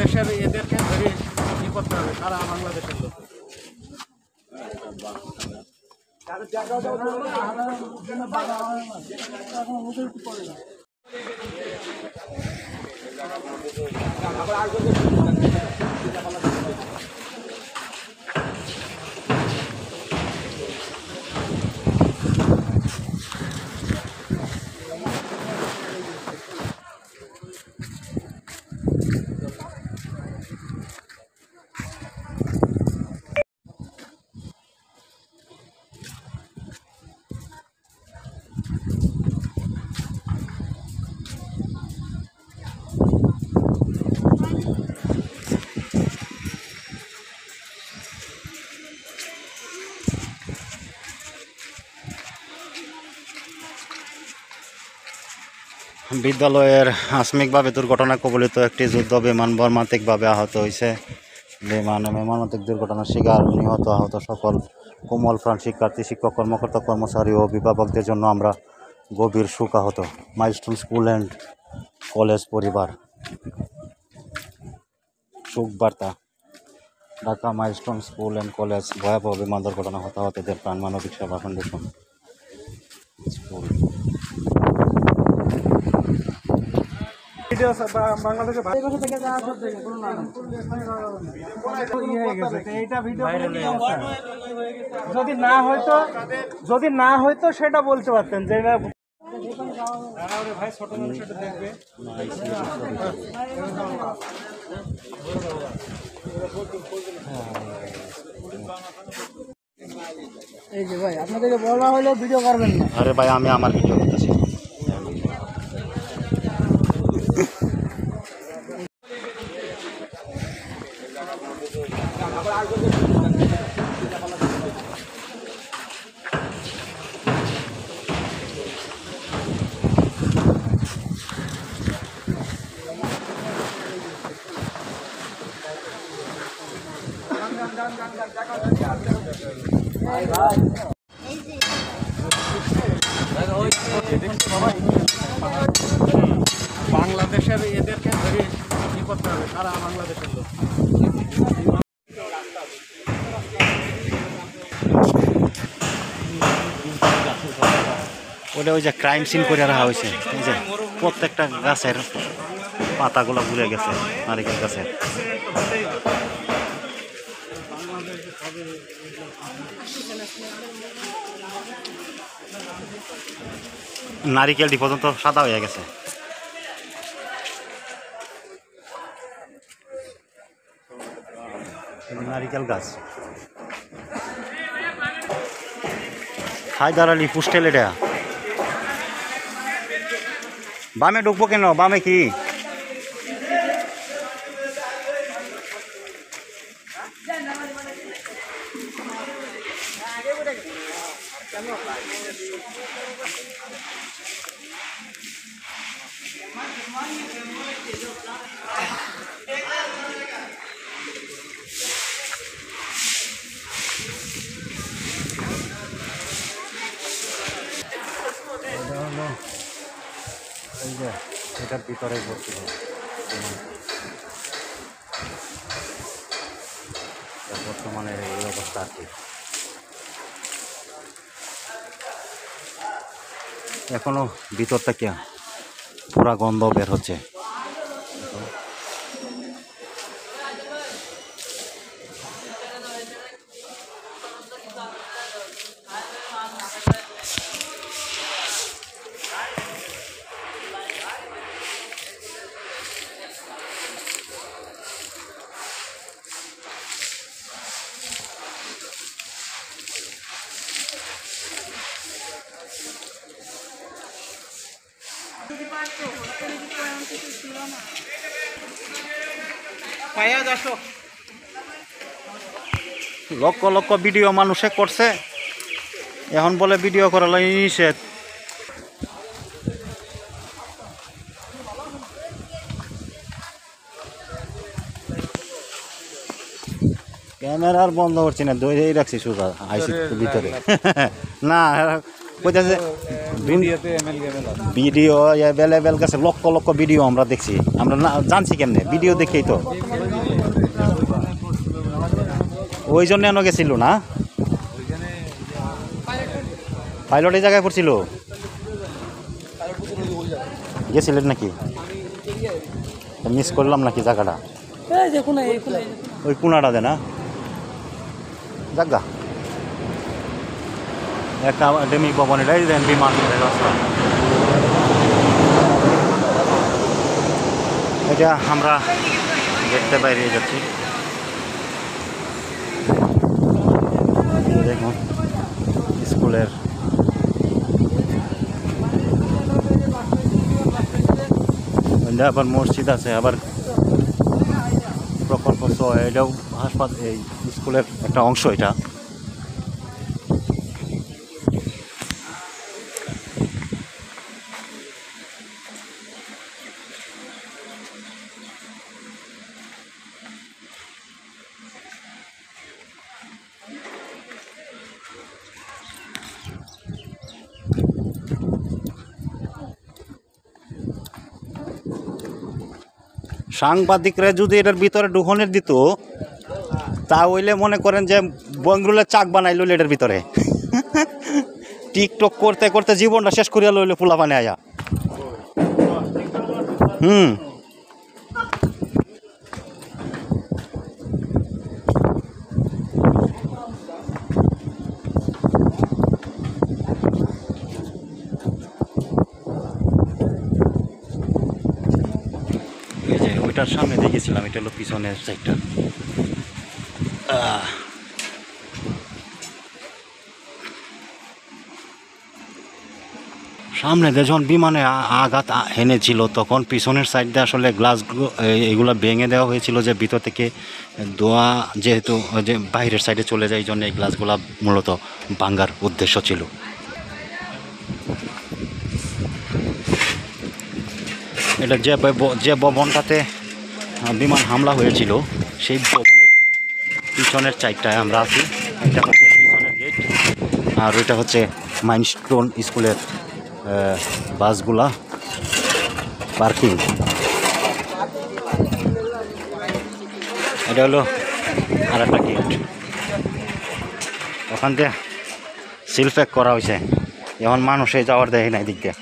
বাংলাদেশের এদেরকে ধরে কি করতে হবে, সারা বাংলাদেশের লোক। বিদ্যালয়ের আকস্মিকভাবে দুর্ঘটনা কবলিত একটি যুদ্ধ বিমান মর্মান্তিকভাবে আহত হয়েছে। মর্মান্তিক দুর্ঘটনার শিকার নিহত আহত সকল কোমল প্রাণ শিক্ষার্থী, শিক্ষক, কর্মকর্তা, কর্মচারী ও অভিভাবকদের জন্য আমরা গভীর শোকাহত। মাইলস্টোন স্কুল অ্যান্ড কলেজ পরিবার শোক বার্তা। Dhaka milestone school and college ভয়াবহ বিমান দুর্ঘটনা হতাহতদের প্রাণ মানবিক সেবা ফাউন্ডেশন স্কুল। যদি না হয়তো সেটা বলতে পারতেন যে ভাই ছোট মানুষ এটা দেখবে। এই যে ভাই আপনাদেরকে বলা হলো ভিডিও করবেন না। আরে ভাই আমি আমার ভিডিও করতেছি। বাংলাদেশের এদেরকে ধরে কি করতে হবে, সারা বাংলাদেশের লোক। ওটা ওই যে ক্রাইম সিন করে রাখা হয়েছে, এই যে প্রত্যেকটা গাছের পাতাগুলো ভুলে গেছে, নারিকেল গাছের। নারিকেলটি পর্যন্ত সাদা হয়ে গেছে। নারিকেল গাছ হায়দার আলী পুস্টেল। এটা বামে ঢুকবো কেন? বামে কি এটার ভিতরে ভর্তি বর্তমানে এই অবস্থা আর কি। এখনো ভিতর থেকে পুরা গন্ধ বের হচ্ছে। লক্ষ লক্ষ ভিডিও মানুষে করছে, এখন বলে ভিডিও করা নিষেধ। ক্যামেরা আর বন্ধ করছি না, দইরেই রাখছি সোজা আইসি ভিতরে। না কইতাছে ভিডিওতে এমএল গেমেল আছে। ভিডিও অ্যাভেলেবেল গেছে, লক্ষ লক্ষ ভিডিও আমরা দেখছি। আমরা না জানছি কেমনে, ভিডিও দেখেই তো। ওই জন্য এনে গেছিল না, পাইলট এই জায়গায় পড়ছিল, গেছিলেন নাকি? মিস করলাম নাকি জায়গাটা? ওই কোনাটা দে না জায়গা একটা ডেমি ভবন, এটাই দেন বিমান রাস্তা। এটা আমরা দেখতে বাইরে যাচ্ছি, দেখুন স্কুলের আবার মসজিদ আছে, আবার প্রকল্প। এটাও হাসপাতাল, এই স্কুলের একটা অংশ এটা। সাংবাদিকরা যদি এটার ভিতরে ঢুকনের দিত, তা হইলে মনে করেন যে বঙ্গরুলের চাক বানাইল এটার ভিতরে। টিকটক করতে করতে জীবনটা শেষ করিয়া লইল পোলা পানে আয়া। এই যে ওইটার সামনে দেখেছিলাম, এটা হলো পিছনের সাইডটা। সামনে দিয়ে যখন বিমানে আঘাত হেনেছিল, তখন পিছনের সাইড দিয়ে আসলে গ্লাসগুলো এগুলো ভেঙে দেওয়া হয়েছিল, যে ভিতর থেকে ধোঁয়া যেহেতু যে বাইরের সাইডে চলে যায়, এই জন্য এই গ্লাসগুলো মূলত ভাঙার উদ্দেশ্য ছিল। এটা যে ভবনটাতে বিমান হামলা হয়েছিল, সেই ভবনের পিছনের সাইডটায় আমরা আছি। এটা হচ্ছে পিছনের গেট, আর ওইটা হচ্ছে মাইলস্টোন স্কুলের বাসগুলা পার্কিং। এটা হলো আর একটা গেট, ওখান থেকে সিল প্যাক করা হয়েছে, এখন মানুষে যাওয়ার দেয় না এদিক দিয়ে।